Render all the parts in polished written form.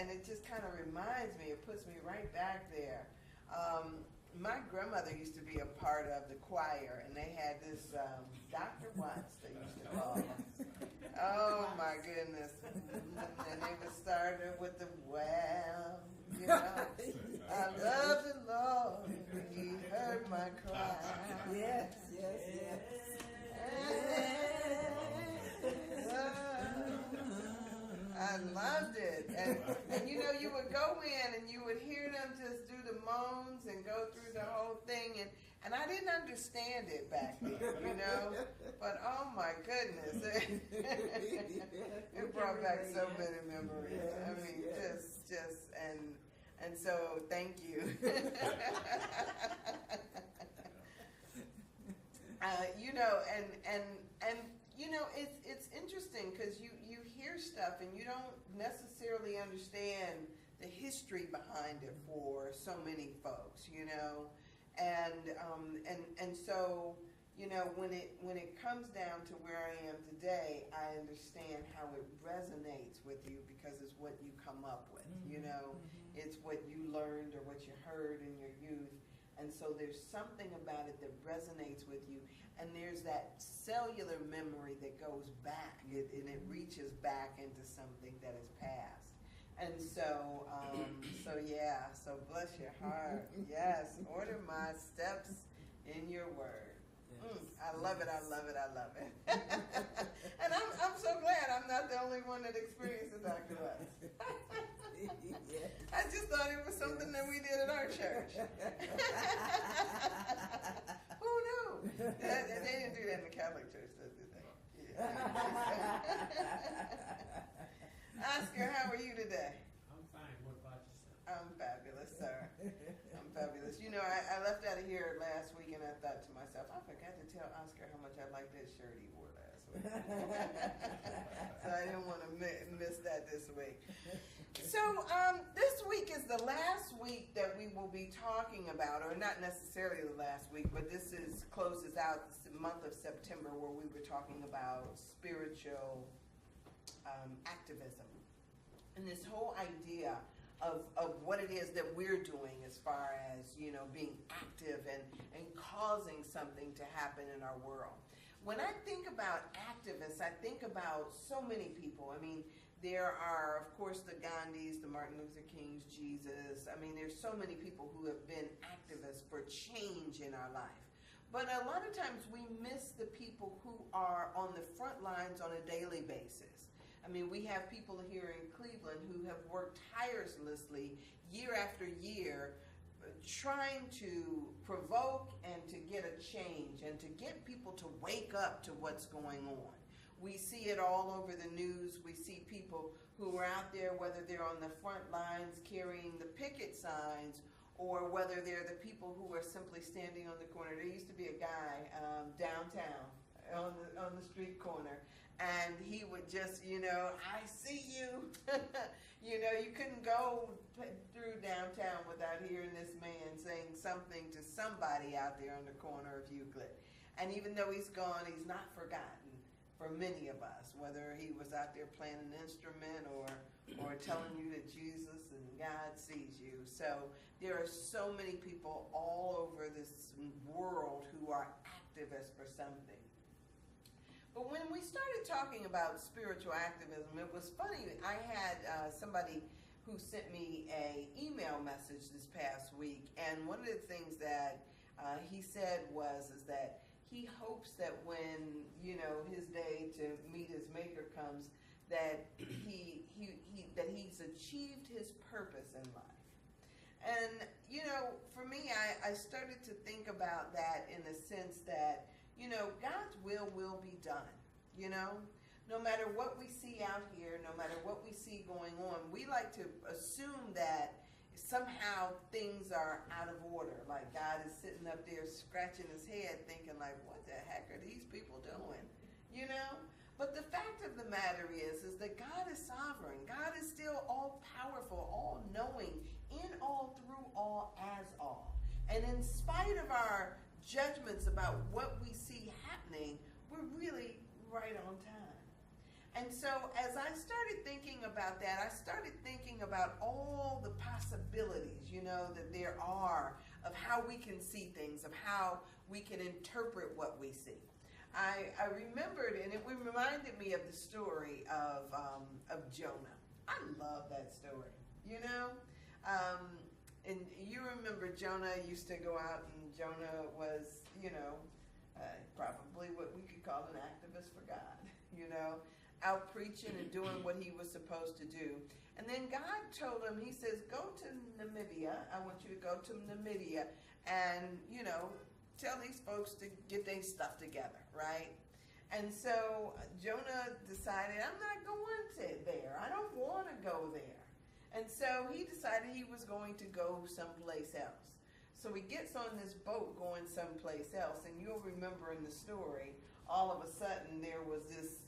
and it just kind of reminds me, it puts me right back there. My grandmother used to be a part of the choir, and they had this Dr. Watts, they used to call him. Oh my goodness. And they would start with the well, you know. I love the Lord, He heard my cry. Yes, yes, yes. I loved it. And you know, you would go in and you would hear them just do the moans and go through the whole thing. And I didn't understand it back then, you know. But oh my goodness. It brought back so many memories. I mean, just, and so thank you. You know, and you know, it's interesting because you hear stuff and you don't necessarily understand the history behind it for so many folks, you know, and so, you know, when it comes down to where I am today, I understand how it resonates with you because it's what you come up with, you know, it's what you learned or what you heard in your youth. And so there's something about it that resonates with you. And there's that cellular memory that goes back, and it reaches back into something that is past. And so, so bless your heart. Yes, order my steps in your word. I love it, I love it, I love it. And I'm so glad I'm not the only one that experienced it, Dr. West. I just thought it was something that we did at our church. Who knew? They didn't do that in the Catholic church, did they? Yeah. Oscar, how are you today? I'm fine. What about yourself? I'm fabulous, sir. I'm fabulous. You know, I left out of here last week and I thought to myself, I forgot to tell Oscar how much I liked that shirt he wore last week. So I didn't want to miss that this week. So this week is the last week that we will be talking about, or not necessarily the last week, but this closes out the month of September where we were talking about spiritual activism. And this whole idea of what it is that we're doing as far as, you know, being active and causing something to happen in our world. When I think about activists, I think about so many people. I mean, there are, of course, the Gandhis, the Martin Luther Kings, Jesus. I mean, there's so many people who have been activists for change in our life. But a lot of times we miss the people who are on the front lines on a daily basis. I mean, we have people here in Cleveland who have worked tirelessly year after year trying to provoke and to get a change and to get people to wake up to what's going on. We see it all over the news. We see people who are out there, whether they're on the front lines carrying the picket signs or whether they're the people who are simply standing on the corner. There used to be a guy downtown on the street corner, and he would just, you know, I see you. You know, you couldn't go through downtown without hearing this man saying something to somebody out there on the corner of Euclid. And even though he's gone, he's not forgotten for many of us, whether he was out there playing an instrument or telling you that Jesus and God sees you. So there are so many people all over this world who are activists for something. But when we started talking about spiritual activism, it was funny. I had somebody who sent me an email message this past week, and one of the things that he said is that he hopes that when, you know, his day to meet his maker comes, that he's achieved his purpose in life. And, you know, for me, I started to think about that in the sense that, you know, God's will be done, you know? No matter what we see out here, no matter what we see going on, we like to assume that somehow things are out of order. Like God is sitting up there scratching his head thinking like, what the heck are these people doing? You know? But the fact of the matter is that God is sovereign. God is still all powerful, all knowing, in all, through all, as all. And in spite of our judgments about what we see happening, we're really right on time. And so as I started thinking about that, I started thinking about all the possibilities, that there are of how we can see things, of how we can interpret what we see. I remembered, and it reminded me of the story of Jonah. I love that story, and you remember Jonah used to go out, and Jonah was, probably what we could call an activist for God, out preaching and doing what he was supposed to do. And then God told him, he says, go to Namibia. I want you to go to Namibia and, tell these folks to get their stuff together, right? And so Jonah decided, I'm not going there. I don't want to go there. And so he decided he was going to go someplace else. So he gets on this boat going someplace else, and you'll remember in the story, all of a sudden there was this,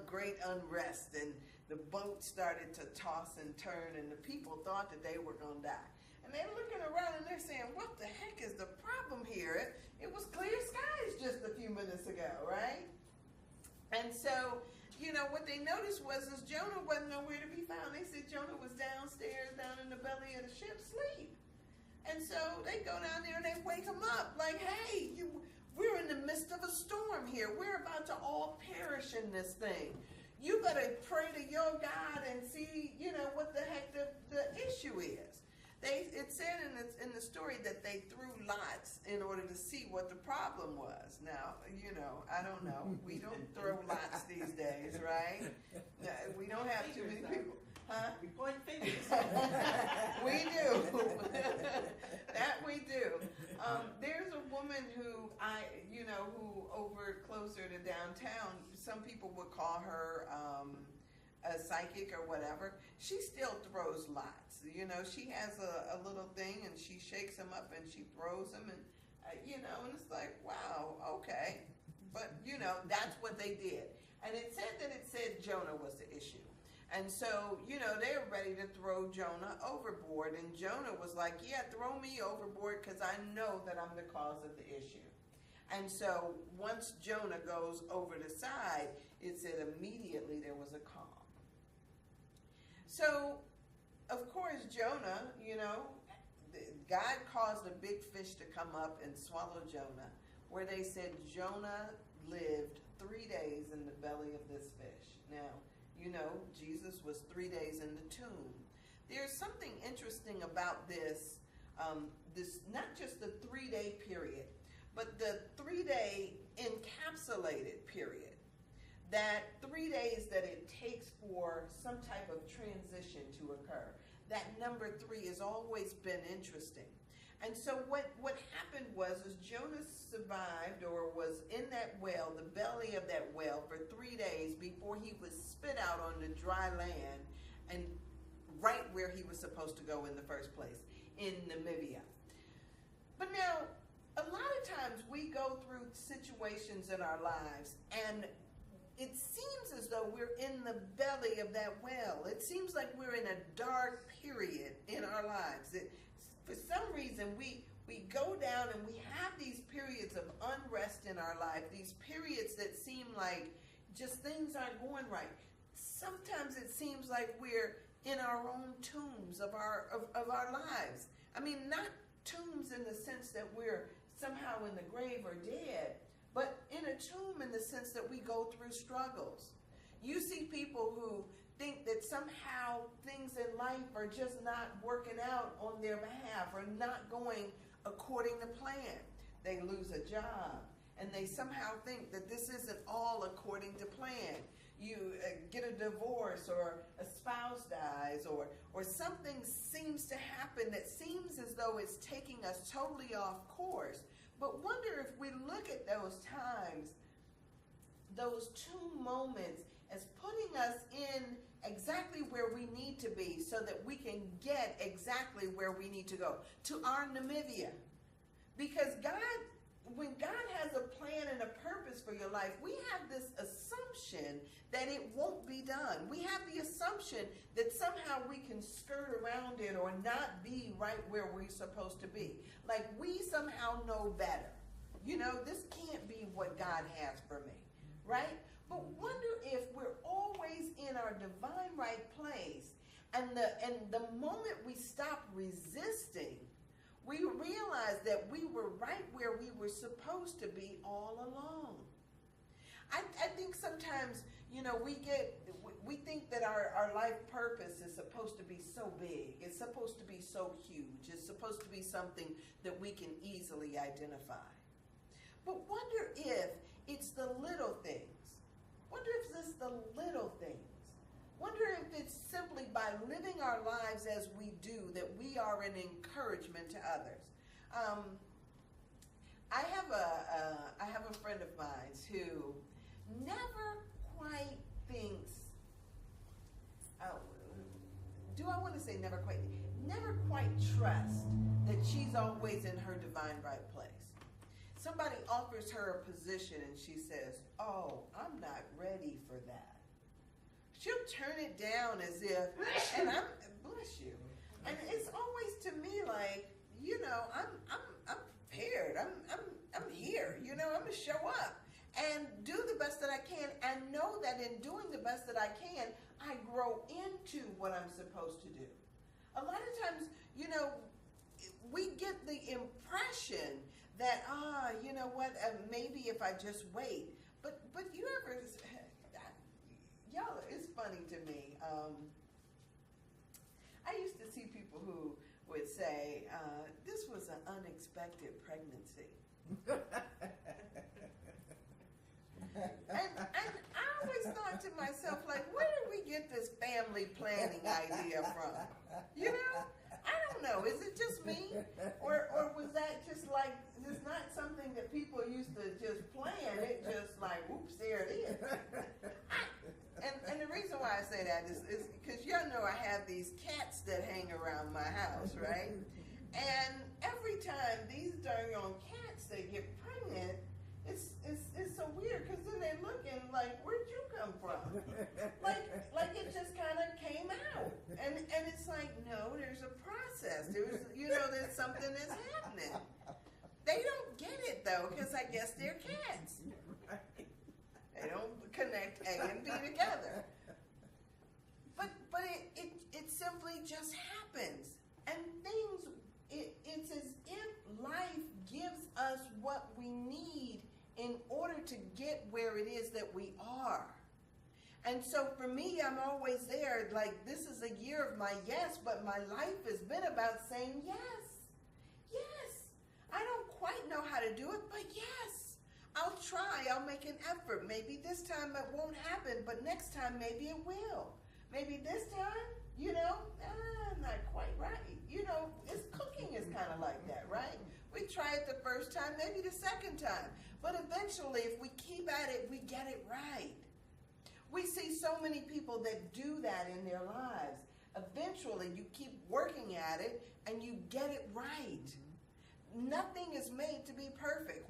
great unrest, and the boat started to toss and turn, and the people thought that they were going to die. And they're looking around and they're saying, what the heck is the problem here? It was clear skies just a few minutes ago, right? And so, what they noticed was Jonah wasn't nowhere to be found. They said Jonah was downstairs, down in the belly of the ship, asleep. And so they go down there and they wake him up like, hey, we're in the midst of a storm here. We're about to all perish in this thing. You better pray to your God and see, what the heck the issue is. It said in the story that they threw lots in order to see what the problem was. Now, I don't know. We don't throw lots these days, right? We don't have too many people. Huh? We point fingers. We do. That we do. There's a woman who who over closer to downtown, some people would call her a psychic or whatever. She still throws lots. She has a little thing and she shakes them up and she throws them and and it's like, wow, okay. But that's what they did. And it said Jonah was the issue. And so, they're ready to throw Jonah overboard. And Jonah was like, yeah, throw me overboard because I know that I'm the cause of the issue. And so once Jonah goes over the side, it said immediately there was a calm. So, of course, Jonah, God caused a big fish to come up and swallow Jonah, where they said Jonah lived 3 days in the belly of this fish. Now, Jesus was 3 days in the tomb. There's something interesting about this, not just the 3-day period, but the 3-day encapsulated period. That 3 days that it takes for some type of transition to occur. That number 3 has always been interesting. And so what happened was Jonah survived or was in that whale, the belly of that whale, for 3 days before he was spit out on the dry land and right where he was supposed to go in the first place, in Namibia. But now, a lot of times we go through situations in our lives and it seems as though we're in the belly of that whale. It seems like we're in a dark period in our lives. For some reason, we go down and we have these periods of unrest in our life, these periods that seem like just things aren't going right. Sometimes it seems like we're in our own tombs of our lives. I mean, not tombs in the sense that we're somehow in the grave or dead, but in a tomb in the sense that we go through struggles. You see people who think that somehow things in life are just not working out on their behalf or not going according to plan. They lose a job and they somehow think that this isn't all according to plan. You get a divorce or a spouse dies or something seems to happen that seems as though it's taking us totally off course. But wonder if we look at those times, those 2 moments, as putting us in exactly where we need to be so that we can get exactly where we need to go, to our Namibia. Because when God has a plan and a purpose for your life, we have this assumption that it won't be done. We have the assumption that somehow we can skirt around it or not be right where we're supposed to be. Like we somehow know better. This can't be what God has for me, right? But wonder if we're always in our divine right place, and the moment we stop resisting, we realize that we were right where we were supposed to be all along. I think sometimes, we think that our life purpose is supposed to be so big. It's supposed to be so huge. It's supposed to be something that we can easily identify. But wonder if it's the little things. Wonder if it's the little things. Wonder if it's simply by living our lives as we do that we are an encouragement to others. I have a friend of mine who never quite thinks. Never quite trust that she's always in her divine right place. Somebody offers her a position and she says, "Oh, I'm not ready for that." She'll turn it down as if, and bless you. And it's always to me like, I'm prepared. I'm here. I'm gonna show up and do the best that I can, and know that in doing the best that I can, I grow into what I'm supposed to do. A lot of times, we get the impression that, maybe if I just wait. But you ever, y'all, it's funny to me. I used to see people who would say, this was an unexpected pregnancy. And I always thought to myself, like, where did we get this family planning idea from? I don't know. Is it just me? Or was that just like, it's not something that people used to just plan. It just like, whoops, there it is. And the reason why I say that is because y'all know I have these cats that hang around my house, right? And every time these darn cats, they get pregnant, it's so weird, because then they're looking like, where'd you come from? Like it just kind of came out. And it's like, no, there's a process. There's something that's happening. They don't get it, though, because I guess they're cats. They don't connect A and B together. But it simply just happens. And it's as if life gives us what we need in order to get where it is that we are. And so for me, I'm always there, like, this is a year of my yes, but my life has been about saying yes. Yes. I don't quite know how to do it, but yes. I'll try. I'll make an effort. Maybe this time it won't happen, but next time maybe it will. Maybe this time, not quite right. Cooking is kind of like that, right? We try it the first time, maybe the second time. But eventually, if we keep at it, we get it right. We see so many people that do that in their lives. Eventually, you keep working at it, and you get it right. Nothing is made to be perfect.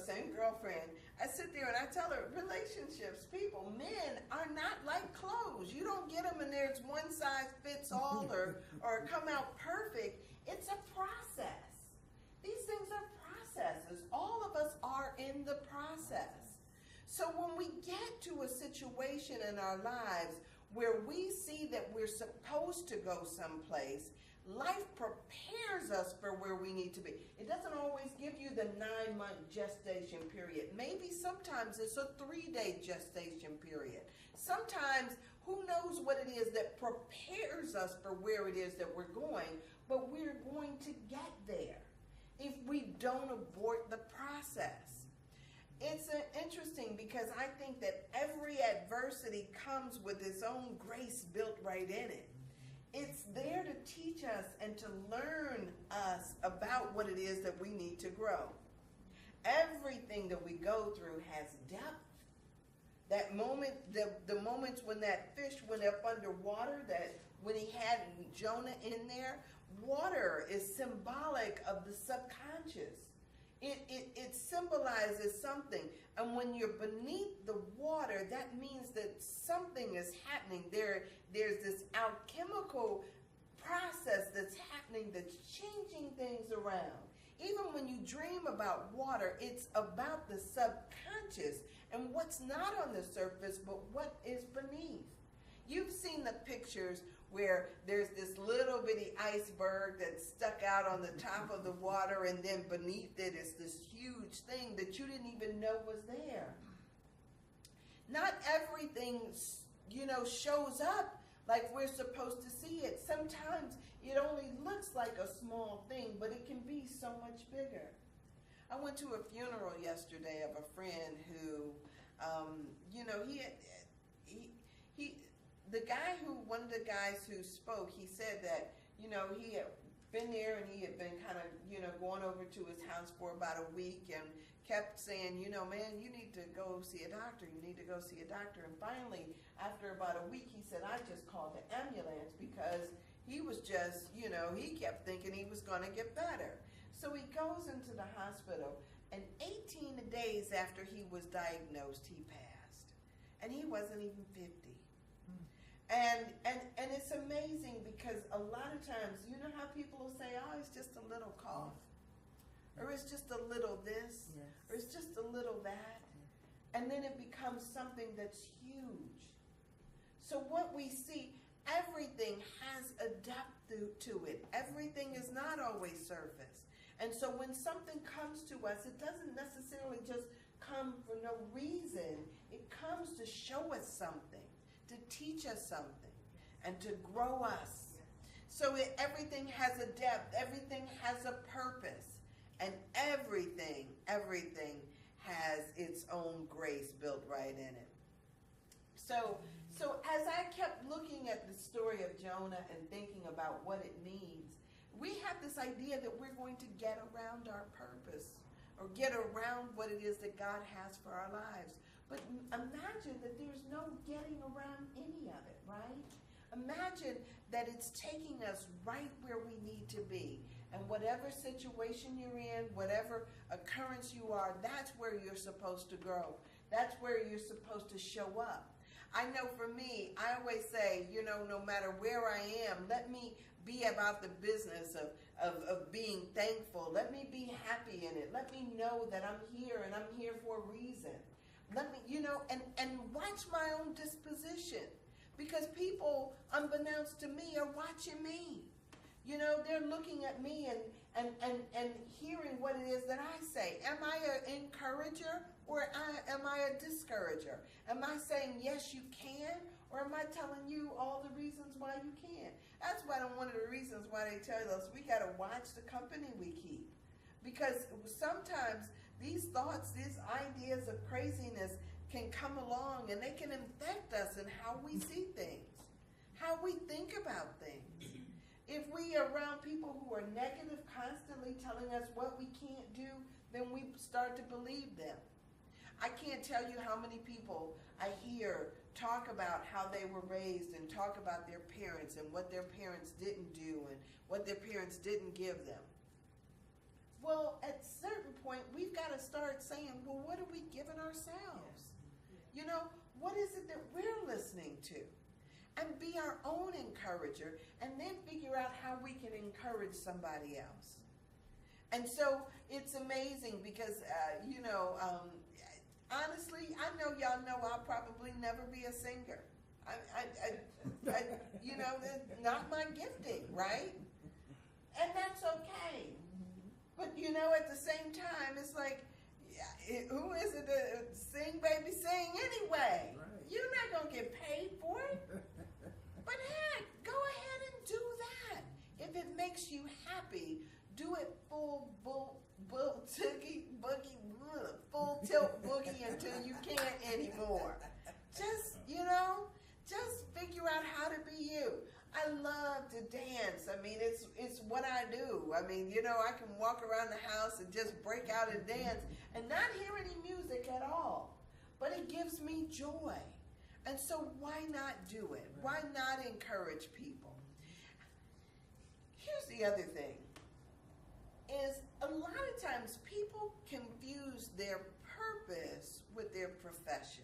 Same girlfriend, I sit there and I tell her, relationships, people, men are not like clothes. You don't get them and there's one size fits all or come out perfect. It's a process. These things are processes. All of us are in the process. So when we get to a situation in our lives where we see that we're supposed to go someplace, life prepares us for where we need to be. It doesn't always give you the 9-month gestation period. Maybe sometimes it's a 3-day gestation period. Sometimes, who knows what it is that prepares us for where it is that we're going, but we're going to get there if we don't abort the process. It's interesting because I think that every adversity comes with its own grace built right in it. It's there to teach us and to learn us about what it is that we need to grow. Everything that we go through has depth. That moment, the moments when that fish went up underwater, that when he had Jonah in there, water is symbolic of the subconscious. It symbolizes something. And when you're beneath the water, that means that something is happening. There's this alchemical process that's happening that's changing things around. even when you dream about water, it's about the subconscious and what's not on the surface, but what is beneath. You've seen the pictures where there's this little bitty iceberg that's stuck out on the top of the water, and then beneath it is this huge thing that you didn't even know was there. Not everything, shows up like we're supposed to see it. Sometimes it only looks like a small thing, but it can be so much bigger. I went to a funeral yesterday of a friend who, one of the guys who spoke, he said that, he had been there and he had been kind of, going over to his house for about a week and kept saying, man, you need to go see a doctor. You need to go see a doctor. And finally, after about a week, he said, I just called the ambulance because he was just, he kept thinking he was going to get better. So he goes into the hospital, and 18 days after he was diagnosed, he passed. And he wasn't even 50. And it's amazing because a lot of times, you know how people will say, oh, it's just a little cough, or it's just a little this, or it's just a little that, and then it becomes something that's huge. So what we see, everything has a depth to it. Everything is not always surface. And so when something comes to us, it doesn't necessarily just come for no reason. It comes to show us something, to teach us something, and to grow us. So everything has a depth, everything has a purpose, and everything has its own grace built right in it. So as I kept looking at the story of Jonah and thinking about what it means, we have this idea that we're going to get around our purpose or get around what it is that God has for our lives. But imagine that there's no getting around any of it, right? Imagine that it's taking us right where we need to be. And whatever situation you're in, whatever occurrence you are, that's where you're supposed to grow. That's where you're supposed to show up. I know for me, I always say, no matter where I am, let me be about the business of being thankful. Let me be happy in it. Let me know that I'm here and I'm here for a reason. Let me, and watch my own disposition, because people, unbeknownst to me, are watching me. They're looking at me and hearing what it is that I say. Am I an encourager or am I a discourager? Am I saying, yes, you can, or am I telling you all the reasons why you can't? That's one of the reasons why they tell us we got to watch the company we keep. Because sometimes these thoughts, these ideas of craziness can come along and they can infect us in how we see things, how we think about things. If we are around people who are negative, constantly telling us what we can't do, then we start to believe them. I can't tell you how many people I hear talk about how they were raised and talk about their parents and what their parents didn't do and what their parents didn't give them. Well, at a certain point, we've got to start saying, well, what are we giving ourselves? What is it that we're listening to? And be our own encourager, and then figure out how we can encourage somebody else. And so it's amazing because, honestly, I know y'all know I'll probably never be a singer. That's not my gifting, right? And that's okay. But, at the same time, it's like, who is it to sing, baby, sing anyway? Right. You're not going to get paid for it. But heck, go ahead and do that. If it makes you happy, do it full tilt boogie until you can't anymore. Just figure out how to be you. I love to dance. I mean, it's what I do. I mean, I can walk around the house and just break out and dance and not hear any music at all. But it gives me joy. And so why not do it? Why not encourage people? Here's the other thing, is a lot of times people confuse their purpose with their profession.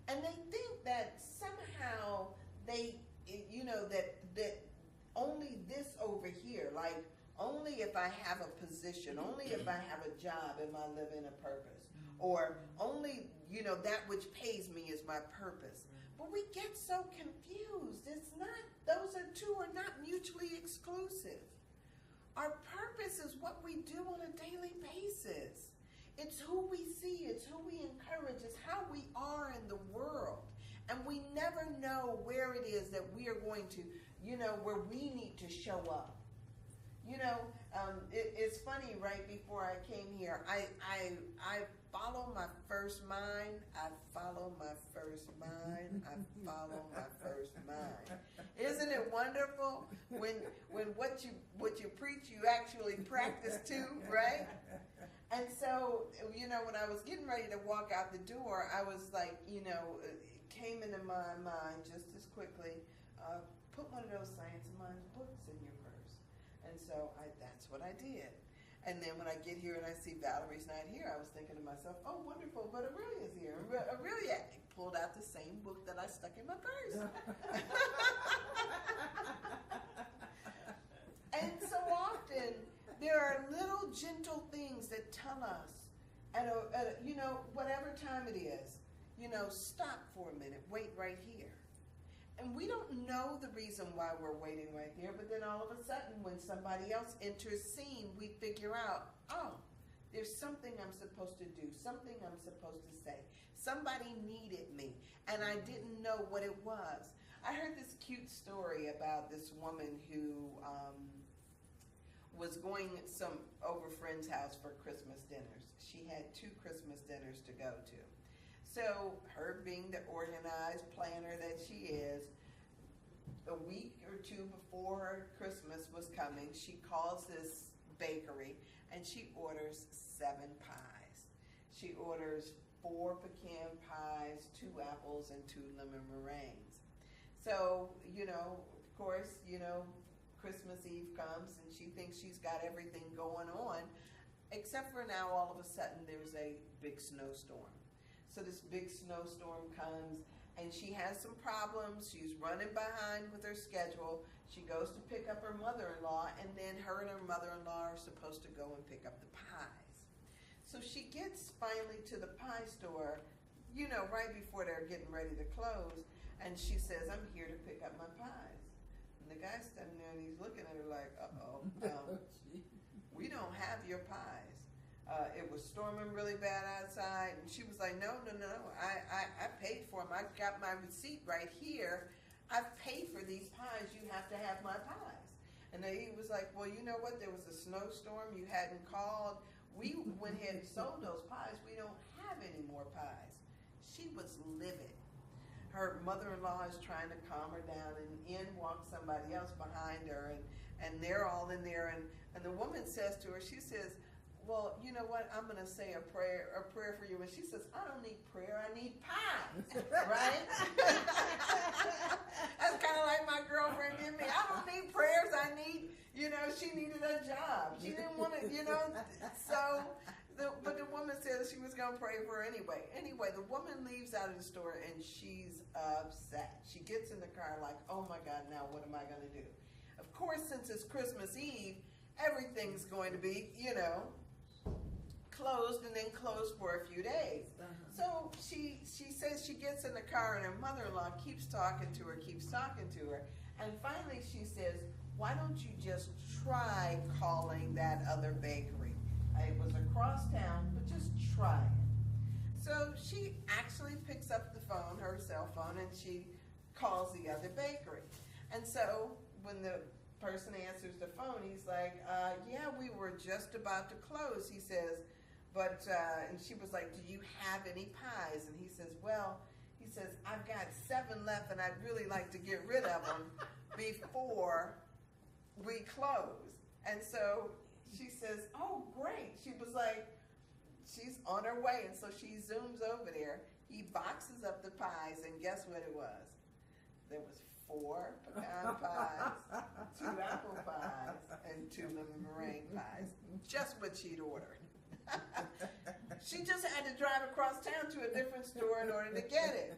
And they think that somehow that only this over if I have a job am I living a purpose. Or only, that which pays me is my purpose. But we get so confused. It's not, those two are not mutually exclusive. Our purpose is what we do on a daily basis. It's who we see, it's who we encourage, it's how we are in the world. And we never know where it is that we are going to, where we need to show up. It's funny, right before I came here, I follow my first mind, I follow my first mind, I follow my first mind. Isn't it wonderful when what you preach you actually practice too, right? And so, when I was getting ready to walk out the door, I was like, it came into my mind just as quickly, put one of those Science of Mind books in your purse. And so that's what I did. And then when I get here and I see Valerie's not here, I was thinking to myself, oh, wonderful, but Aurelia's here. Aurelia pulled out the same book that I stuck in my purse. And so often, there are little gentle things that tell us, at whatever time it is, stop for a minute, wait right here. And we don't know the reason why we're waiting right here, but then all of a sudden when somebody else enters scene, we figure out, oh, there's something I'm supposed to do, something I'm supposed to say. Somebody needed me, and I didn't know what it was. I heard this cute story about this woman who was going over a friend's house for Christmas dinners. She had 2 Christmas dinners to go to. So her being the organized planner that she is, a week or 2 before Christmas was coming, she calls this bakery and she orders 7 pies. She orders 4 pecan pies, 2 apples, and 2 lemon meringues. So, of course, Christmas Eve comes and she thinks she's got everything going on, except for now all of a sudden there's a big snowstorm. So this big snowstorm comes and she has some problems. She's running behind with her schedule. She goes to pick up her mother-in-law, and then her and her mother-in-law are supposed to go and pick up the pies. So she gets finally to the pie store, right before they're getting ready to close, and she says, I'm here to pick up my pies. And the guy's standing there and he's looking at her like, we don't have your pies. It was storming really bad outside, and she was like, no, I paid for them. I got my receipt right here. I've paid for these pies. You have to have my pies. And then he was like, well, you know what? There was a snowstorm. You hadn't called. We went ahead and sold those pies. We don't have any more pies. She was livid. Her mother-in-law is trying to calm her down, and in walks somebody else behind her, and they're all in there. And the woman says to her, she says, well, you know what, I'm going to say a prayer for you. And she says, I don't need prayer, I need pie, right? That's kind of like my girlfriend did me. I don't need prayers, I need, she needed a job. She didn't want to, so, but the woman says she was going to pray for her anyway. Anyway, the woman leaves out of the store and she's upset. She gets in the car like, oh my God, now what am I going to do? Of course, since it's Christmas Eve, everything's going to be, closed and then closed for a few days. So she says she gets in the car and her mother-in-law keeps talking to her. And finally she says, why don't you just try calling that other bakery? It was across town, but just try it. So she actually picks up the phone, her cell phone, and she calls the other bakery. And so when the person answers the phone, he's like, yeah, we were just about to close. He says, and she was like, do you have any pies? And he says, I've got 7 left and I'd really like to get rid of them before we close. And so she says, oh, great. She was like, she's on her way. And so she zooms over there. He boxes up the pies, and guess what it was? There was 4 pecan pies, 2 apple pies, and 2 lemon meringue pies. Just what she'd ordered. She just had to drive across town to a different store in order to get it.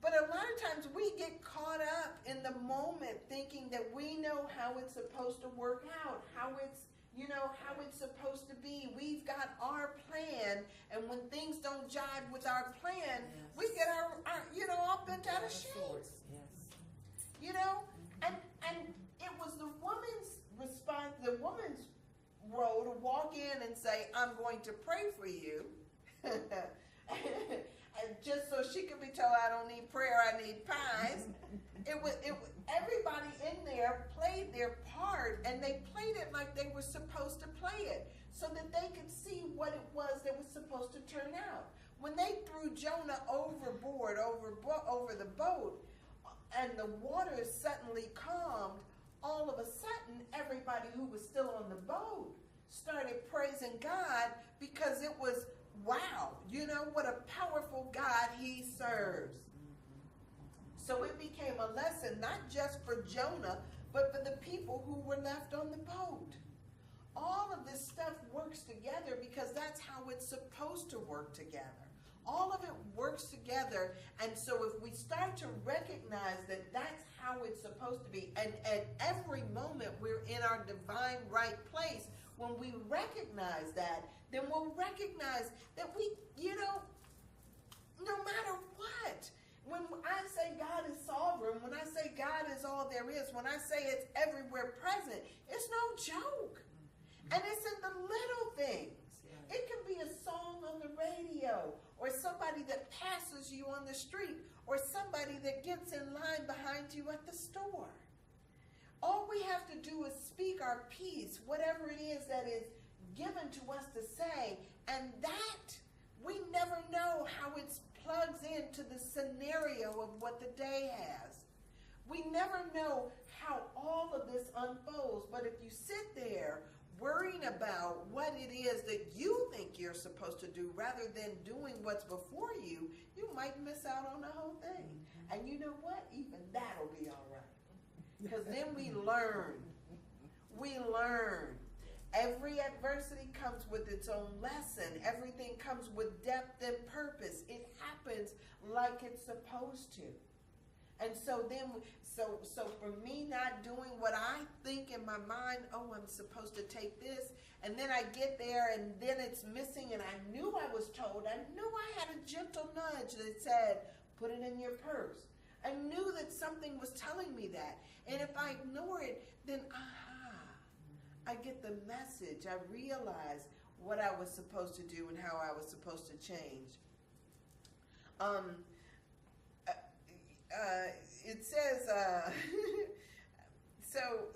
But a lot of times we get caught up in the moment thinking that we know how it's supposed to work out, how it's, you know, how it's supposed to be. We've got our plan, and when things don't jive with our plan, we get our you know, all bent out of shape. Yes. You know, and it was the woman's response, the woman's role to walk in and say, I'm going to pray for you. And just so she could be told, I don't need prayer, I need pies. It was everybody in there played their part, and they played it like they were supposed to play it, so that they could see what it was that was supposed to turn out. When they threw Jonah overboard, over the boat, and the waters suddenly calmed, all of a sudden, everybody who was still on the boat started praising God, because it was, wow, you know, what a powerful God he serves. So it became a lesson, not just for Jonah, but for the people who were left on the boat. All of this stuff works together because that's how it's supposed to work together. All of it works together, and so if we start to recognize that that's how it's supposed to be, and at every moment we're in our divine right place, when we recognize that, then we'll recognize that we, you know, no matter what, when I say God is sovereign, when I say God is all there is, when I say it's everywhere present, it's no joke. And it's in the little things. It can be a song on the radio, or somebody that passes you on the street, or somebody that gets in line behind you at the store. All we have to do is speak our piece, whatever it is that is given to us to say, and that we never know how it plugs into the scenario of what the day has. We never know how all of this unfolds, but if you sit there worrying about what it is that you think you're supposed to do rather than doing what's before you, you might miss out on the whole thing. And you know what? Even that'll be all right. Because then we learn. We learn. Every adversity comes with its own lesson. Everything comes with depth and purpose. It happens like it's supposed to. And so then, so for me not doing what I think in my mind, oh, I'm supposed to take this, and then I get there and then it's missing, and I knew I was told, I knew I had a gentle nudge that said, put it in your purse. I knew that something was telling me that. And if I ignore it, then I get the message. I realize what I was supposed to do and how I was supposed to change. It says,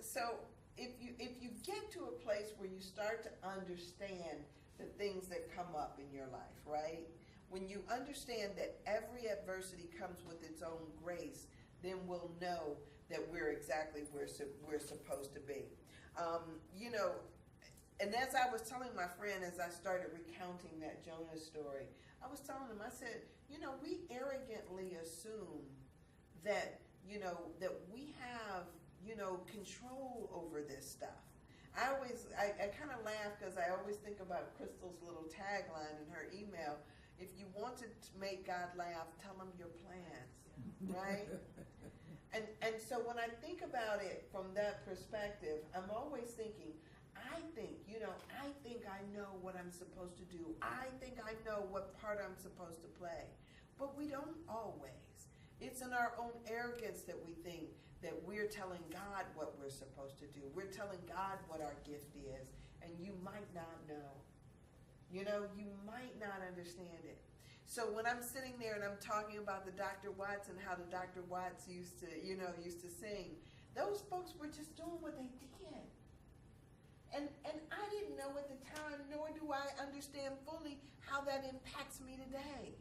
so if you get to a place where you start to understand the things that come up in your life, right? When you understand that every adversity comes with its own grace, then we'll know that we're exactly where we're supposed to be. You know, and as I was telling my friend, as I started recounting that Jonah story, I was telling him, I said, you know, we arrogantly assume that, you know, that we have, you know, control over this stuff. I kind of laugh because I always think about Crystal's little tagline in her email. If you want to make God laugh, tell him your plans, right? And so when I think about it from that perspective, I'm always thinking, I think I know what I'm supposed to do. I think I know what part I'm supposed to play. But we don't always. It's in our own arrogance that we think that we're telling God what we're supposed to do. We're telling God what our gift is, and you might not know. You know, you might not understand it. So when I'm sitting there and I'm talking about the Dr. Watts and how the Dr. Watts used to sing, those folks were just doing what they did. And I didn't know at the time, nor do I understand fully how that impacts me today.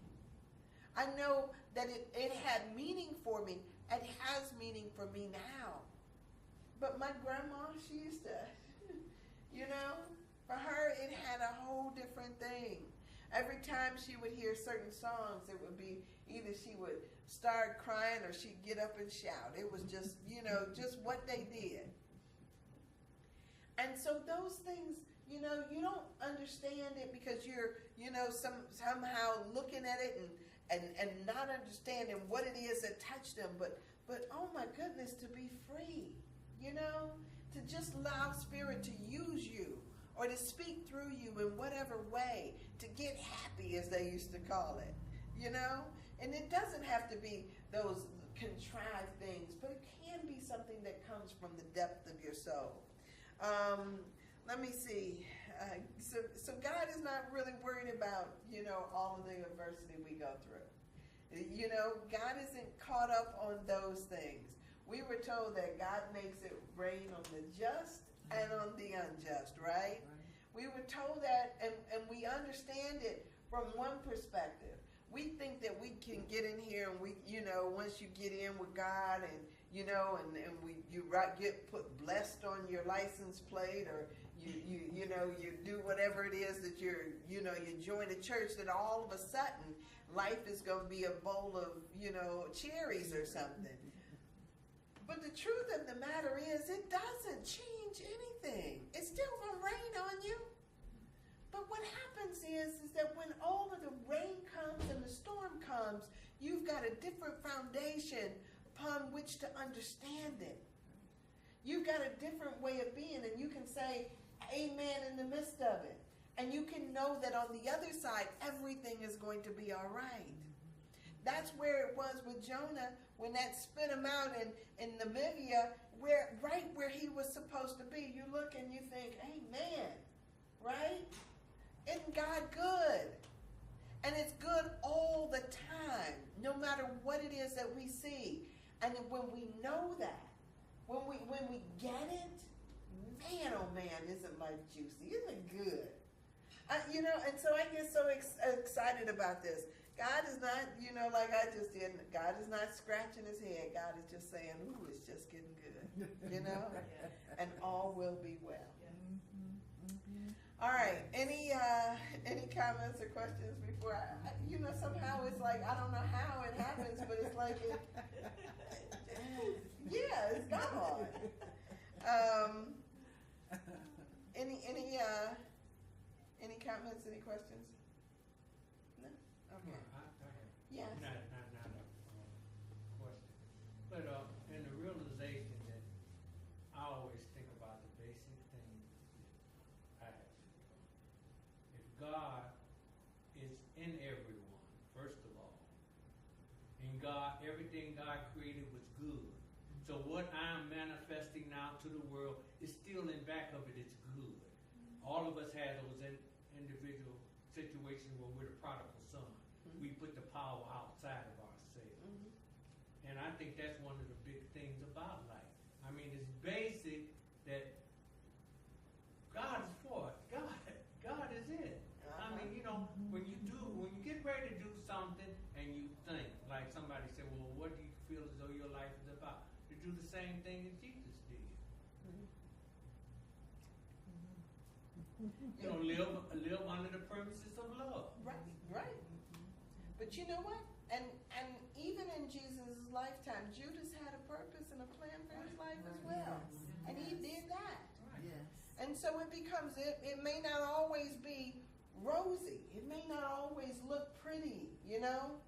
I know that it had meaning for me. It has meaning for me now. But my grandma, she used to, you know, for her it had a whole different thing. Every time she would hear certain songs, it would be either she would start crying or she'd get up and shout. It was just, you know, just what they did. And so those things, you know, you don't understand it because you're, you know, somehow looking at it and not understanding what it is that touched them. But oh my goodness, to be free, you know, to just allow Spirit to use you or to speak through you in whatever way, to get happy, as they used to call it, you know? And it doesn't have to be those contrived things, but it can be something that comes from the depth of your soul. Let me see. So God is not really worried about, you know, all of the adversity we go through. You know, God isn't caught up on those things. We were told that God makes it rain on the just and on the unjust, right? We were told that, and we understand it from one perspective. We think that we can get in here and we, you know, once you get in with God and, you know, and you get put blessed on your license plate, or you know, you do whatever it is that you join a church, that all of a sudden life is going to be a bowl of, you know, cherries or something. But the truth of the matter is, it doesn't change anything. It's still going to rain on you. But what happens is that when all of the rain comes and the storm comes, you've got a different foundation upon which to understand it. You've got a different way of being, and you can say amen in the midst of it. And you can know that on the other side, everything is going to be all right. That's where it was with Jonah when that spit him out in Namibia, right where he was supposed to be. You look and you think, amen, right? Isn't God good? And it's good all the time, no matter what it is that we see. And when we know that, when we get it, man, oh man, isn't life juicy? Isn't it good? You know, and so I get so excited about this. God is not, you know, like I just did, God is not scratching his head. God is just saying, ooh, it's just getting good, you know? And all will be well. All right, any comments or questions before I, you know, somehow it's like, I don't know how it happens, but it's like, yeah, it's gone. Any comments, any questions? No? Okay. I have. Yes. Not a question. But in the realization that I always think about the basic thing, if God is in everyone, first of all, and God, everything God created was good. So what I'm manifesting now to the world is still in back of it, it's good. All of us have those individual situations where we're the prodigal son. Mm-hmm. We put the power outside of ourselves. Mm-hmm. And I think that's one of the big things about life. I mean, it's basic that God is for us. God is it. I mean, you know, when you get ready to do something and you think, like somebody said, well, what do you feel as though your life is about? To do the same thing as Jesus did. You know, live under the premises of love. Right. But you know what? And even in Jesus' lifetime, Judas had a purpose and a plan for his life as well. And he did that. Yes. And so it becomes, it may not always be rosy. It may not always look pretty, you know?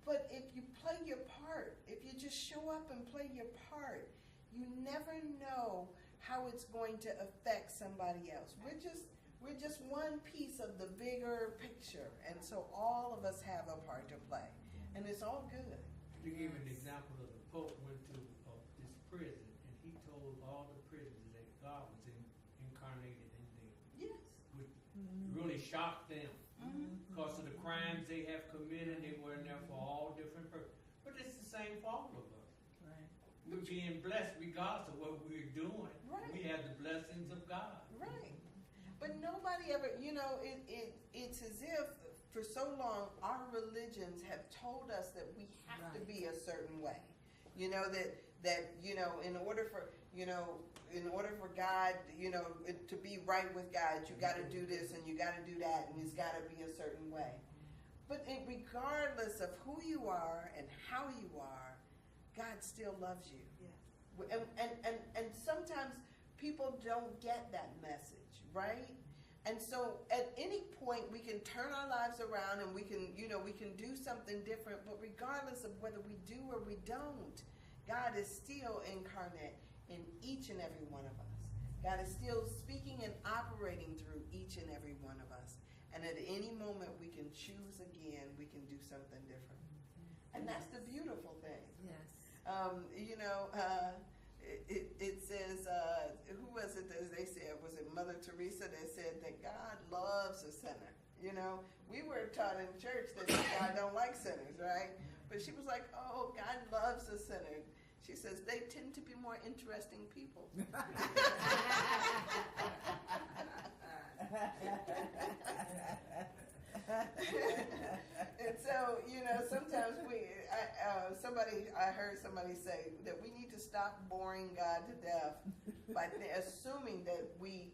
But if you play your part, if you just show up and play your part, you never know how it's going to affect somebody else. We're just one piece of the bigger picture, and so all of us have a part to play, and it's all good. You gave an example of the Pope went to this prison, and he told all the prisoners that God was incarnated in them. Yes. Which really shocked them. Because of the crimes they have committed, they were in there for all different purposes. But it's the same for all of us. Right. We're being blessed regardless of what we're doing. Right. We have the blessings of God. Right. But nobody ever, you know, it's as if for so long our religions have told us that we have to be a certain way. You know, that you know, in order for God, you know, to be right with God, you got to do this and you got to do that, and it's got to be a certain way. But regardless of who you are and how you are, God still loves you. Yeah. And sometimes people don't get that message, right? And so at any point we can turn our lives around and we can do something different, but regardless of whether we do or we don't, God is still incarnate in each and every one of us. God is still speaking and operating through each and every one of us. And at any moment we can choose again, we can do something different. And that's the beautiful thing. Yes. It says, who was it that they said, was it Mother Teresa that said that God loves a sinner? You know, we were taught in church that God don't like sinners, right? But she was like, oh, God loves a sinner. She says, they tend to be more interesting people. And so, sometimes I heard somebody say that we need to stop boring God to death by assuming that we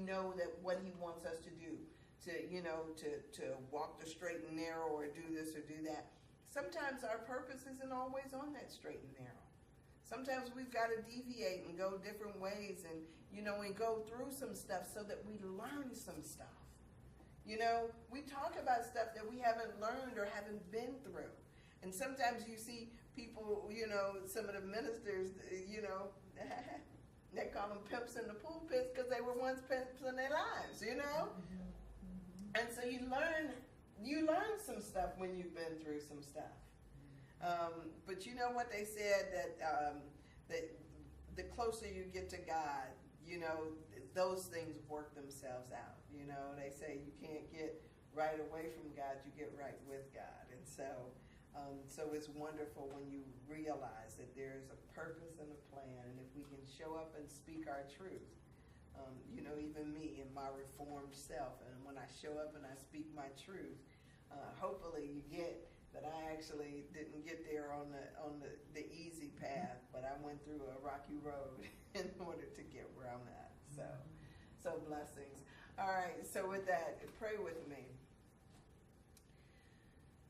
know that what he wants us to do, to walk the straight and narrow or do this or do that. Sometimes our purpose isn't always on that straight and narrow. Sometimes we've got to deviate and go different ways and go through some stuff so that we learn some stuff. We talk about stuff that we haven't learned or haven't been through. And sometimes you see people, some of the ministers, they call them pimps in the pulpits because they were once pimps in their lives, And so you learn some stuff when you've been through some stuff. But you know what they said, that the closer you get to God, those things work themselves out. They say you can't get right away from God, you get right with God. And so it's wonderful when you realize that there is a purpose and a plan, and if we can show up and speak our truth, even me in my reformed self, and when I show up and I speak my truth, hopefully you get that I actually didn't get there on the easy path, but I went through a rocky road in order to get where I'm at. So blessings. All right, so with that, pray with me.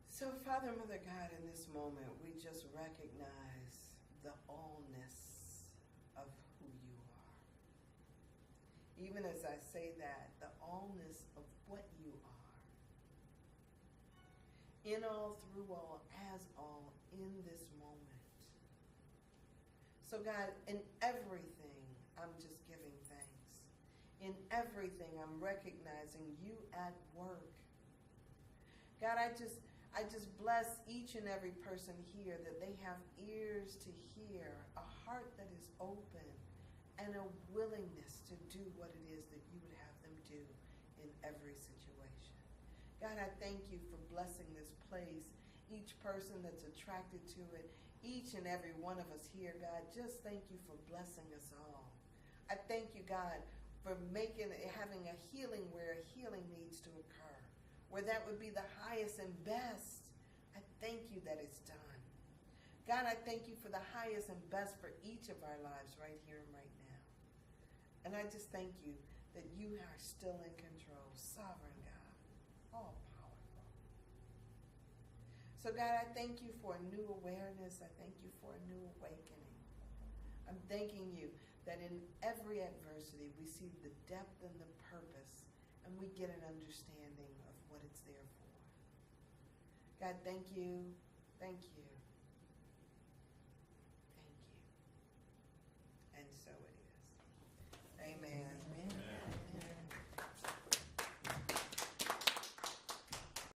So Father, Mother God, in this moment, we just recognize the allness of who you are. Even as I say that, the allness of what you are. In all, through all, as all, in this moment. So God, in everything, I'm just giving thanks. In everything, I'm recognizing you at work. God, I just bless each and every person here that they have ears to hear, a heart that is open, and a willingness to do what it is that you would have them do in every situation. God, I thank you for blessing this place, each person that's attracted to it, each and every one of us here, God, just thank you for blessing us all. I thank you, God, for having a healing where a healing needs to occur, where that would be the highest and best. I thank you that it's done. God, I thank you for the highest and best for each of our lives right here and right now. And I just thank you that you are still in control, sovereign God, all powerful. So God, I thank you for a new awareness. I thank you for a new awakening. I'm thanking you that in every adversity we see the depth and the purpose, and we get an understanding of what it's there for. God, thank you, thank you, thank you. And so it is.